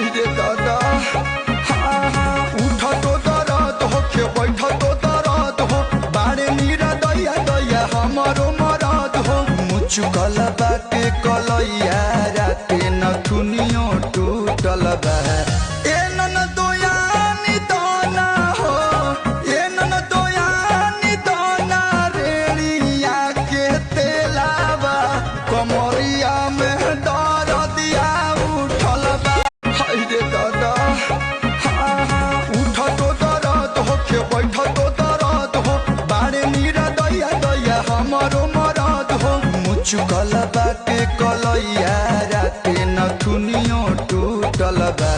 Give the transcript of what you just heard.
हाय रे दादा उठा तो दर्द हो के बैठा तो दर्द हो बारे नीरा दैया दैया हमारो मरद हो मुचुकल बाटे कलैया राते नथुनियो टूटल बा ए नन दोयानी दाना हो ए नन दोयानी दाना रेड़िया के तेलावा कमरिया में दर्दिया उठल बा हाय रे दादा उठा तो दर्द हो के बैठा तो दर्द हो बारे नीरा दैया दैया हमारो मरद हो मुचुकल बाटे कलैया राते नथुनियो टूटल बा।